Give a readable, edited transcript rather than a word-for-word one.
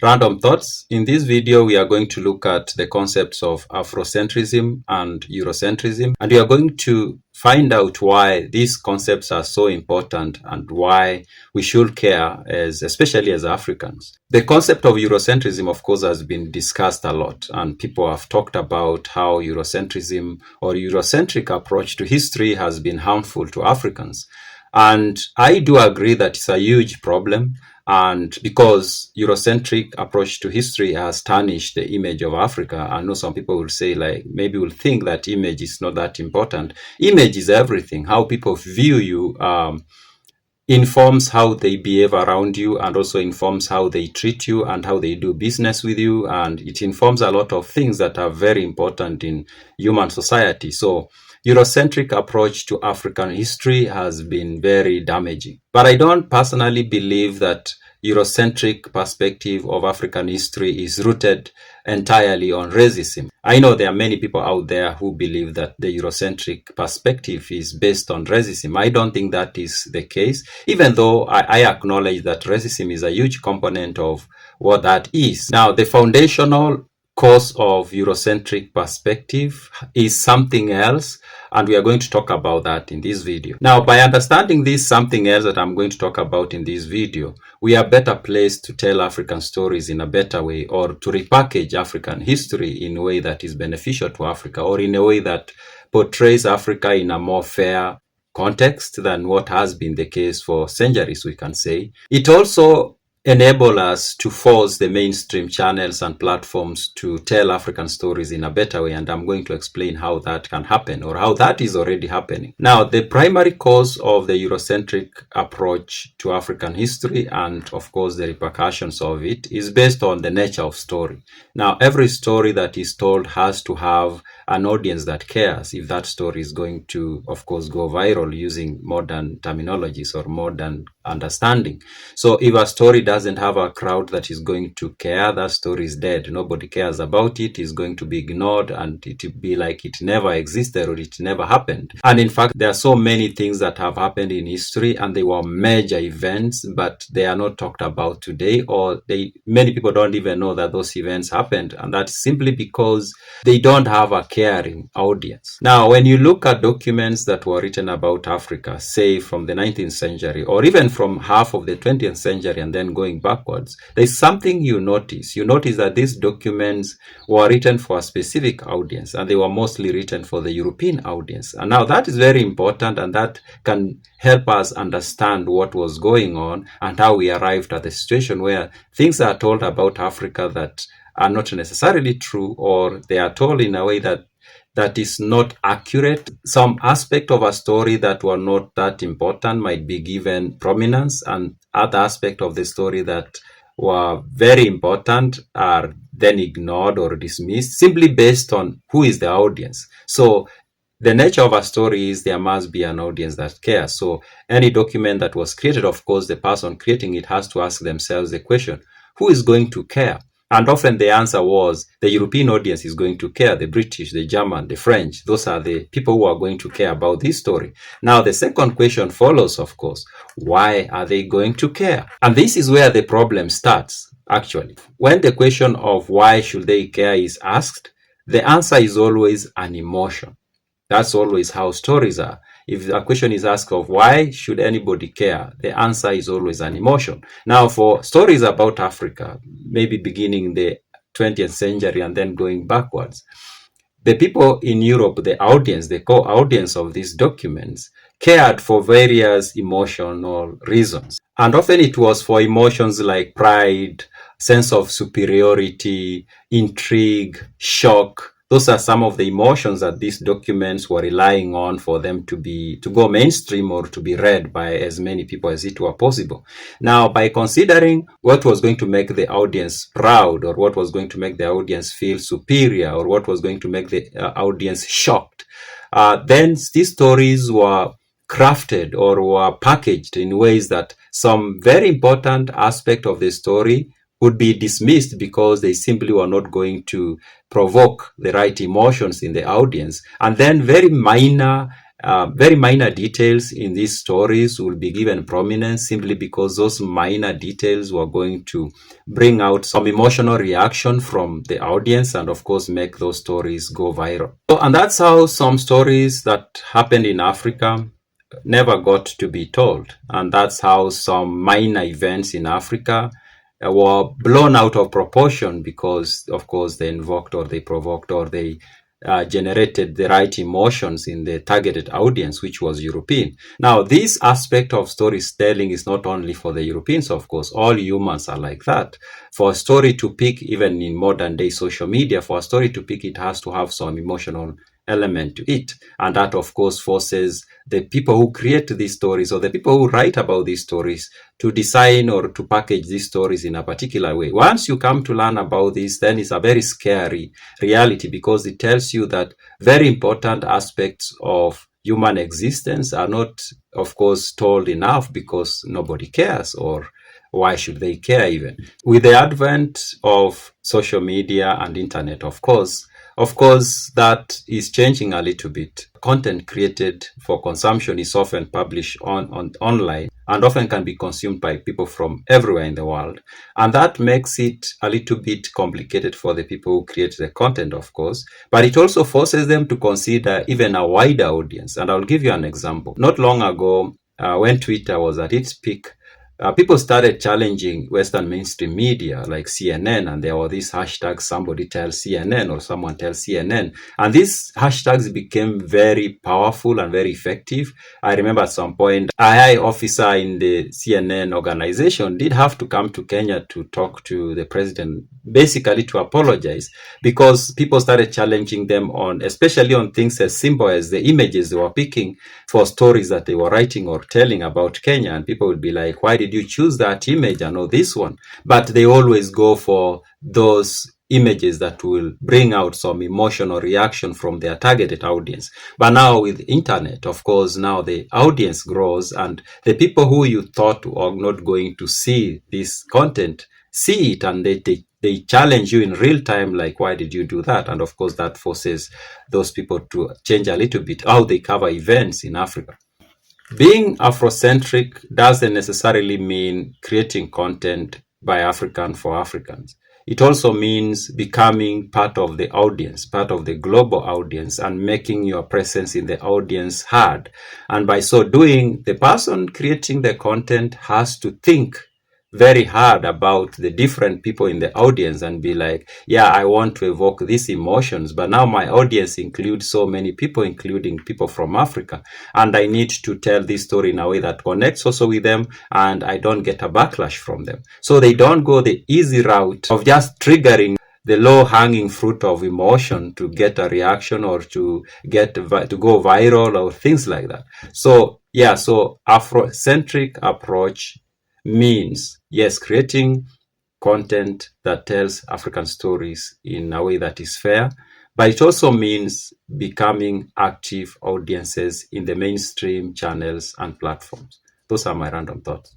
Random thoughts. In this video, we are going to look at the concepts of Afrocentrism and Eurocentrism, and we are going to find out why these concepts are so important and why we should care, especially as Africans. The concept of Eurocentrism, of course, has been discussed a lot, and people have talked about how Eurocentrism or Eurocentric approach to history has been harmful to Africans. And I do agree that it's a huge problem. And because Eurocentric approach to history has tarnished the image of Africa, I know some people will say, like, maybe will think that image is not that important. Image is everything. How people view you informs how they behave around you, and also informs how they treat you and how they do business with you. And it informs a lot of things that are very important in human society. So Eurocentric approach to African history has been very damaging. But I don't personally believe that Eurocentric perspective of African history is rooted entirely on racism. I know there are many people out there who believe that the Eurocentric perspective is based on racism. I don't think that is the case, even though I acknowledge that racism is a huge component of what that is. Now, the foundational cause of Eurocentric perspective is something else, and we are going to talk about that in this video. Now, by understanding this something else that I'm going to talk about in this video, we are better placed to tell African stories in a better way, or to repackage African history in a way that is beneficial to Africa, or in a way that portrays Africa in a more fair context than what has been the case for centuries, we can say. It also enable us to force the mainstream channels and platforms to tell African stories in a better way, and I'm going to explain how that can happen, or how that is already happening. Now, the primary cause of the Eurocentric approach to African history, and of course the repercussions of it, is based on the nature of story. Now, every story that is told has to have an audience that cares if that story is going to, of course, go viral, using modern terminologies or modern understanding. So if a story doesn't have a crowd that is going to care, that story is dead. Nobody cares about it. It's going to be ignored, and it will be like it never existed or it never happened. And in fact, there are so many things that have happened in history, and they were major events, but they are not talked about today, or many people don't even know that those events happened, and that's simply because they don't have a caring audience. Now, when you look at documents that were written about Africa, say from the 19th century, or even from half of the 20th century and then going backwards, there's something you notice. You notice that these documents were written for a specific audience, and they were mostly written for the European audience. And now that is very important, and that can help us understand what was going on and how we arrived at the situation where things are told about Africa that are not necessarily true, or they are told in a way that is not accurate. Some aspect of a story that were not that important might be given prominence, and other aspect of the story that were very important are then ignored or dismissed, simply based on who is the audience. So the nature of a story is there must be an audience that cares. So any document that was created, of course, the person creating it has to ask themselves the question, who is going to care? And often the answer was the European audience is going to care, the British, the German, the French. Those are the people who are going to care about this story. Now, the second question follows, of course. Why are they going to care? And this is where the problem starts, actually. When the question of why should they care is asked, the answer is always an emotion. That's always how stories are. If a question is asked of why should anybody care, the answer is always an emotion. Now, for stories about Africa, maybe beginning in the 20th century and then going backwards, the people in Europe, the audience, the core audience of these documents, cared for various emotional reasons. And often it was for emotions like pride, sense of superiority, intrigue, shock. Those are some of the emotions that these documents were relying on for them to go mainstream, or to be read by as many people as it were possible. Now, by considering what was going to make the audience proud, or what was going to make the audience feel superior, or what was going to make the audience shocked, then these stories were crafted or were packaged in ways that some very important aspect of the story would be dismissed because they simply were not going to provoke the right emotions in the audience. And then very minor Very minor details in these stories will be given prominence simply because those minor details were going to bring out some emotional reaction from the audience and, of course, make those stories go viral. And that's how some stories that happened in Africa never got to be told. And that's how some minor events in Africa were blown out of proportion because, of course, they invoked or they provoked or they generated the right emotions in the targeted audience, which was European. Now, this aspect of storytelling is not only for the Europeans, of course, all humans are like that. For a story to peak, even in modern day social media, for a story to peak, it has to have some emotional element to it. And that, of course, forces the people who create these stories or the people who write about these stories to design or to package these stories in a particular way. Once you come to learn about this, then it's a very scary reality because it tells you that very important aspects of human existence are not, of course, told enough because nobody cares, or why should they care even? With the advent of social media and internet, of course, that is changing a little bit. Content created for consumption is often published online and often can be consumed by people from everywhere in the world. And that makes it a little bit complicated for the people who create the content, of course, but it also forces them to consider even a wider audience. And I'll give you an example. Not long ago, when Twitter was at its peak, people started challenging Western mainstream media like CNN, and there were these hashtags, somebody tells CNN or someone tells CNN. And these hashtags became very powerful and very effective. I remember at some point, a high officer in the CNN organization did have to come to Kenya to talk to the president, basically to apologize, because people started challenging them on, especially on things as simple as the images they were picking for stories that they were writing or telling about Kenya. And people would be like, why did you choose that image and not this one? But they always go for those images that will bring out some emotional reaction from their targeted audience. But now with internet, of course, now the audience grows, and the people who you thought are not going to see this content see it, and they challenge you in real time, like, why did you do that? And of course, that forces those people to change a little bit how they cover events in Africa. Being Afrocentric doesn't necessarily mean creating content by African for Africans. It also means becoming part of the audience, part of the global audience, and making your presence in the audience heard. And by so doing, the person creating the content has to think very hard about the different people in the audience and be like, yeah, I want to evoke these emotions, but now my audience includes so many people, including people from Africa, and I need to tell this story in a way that connects also with them and I don't get a backlash from them. So they don't go the easy route of just triggering the low-hanging fruit of emotion to get a reaction or to go viral or things like that. So yeah, so Afrocentric approach means, yes, creating content that tells African stories in a way that is fair, but it also means becoming active audiences in the mainstream channels and platforms. Those are my random thoughts.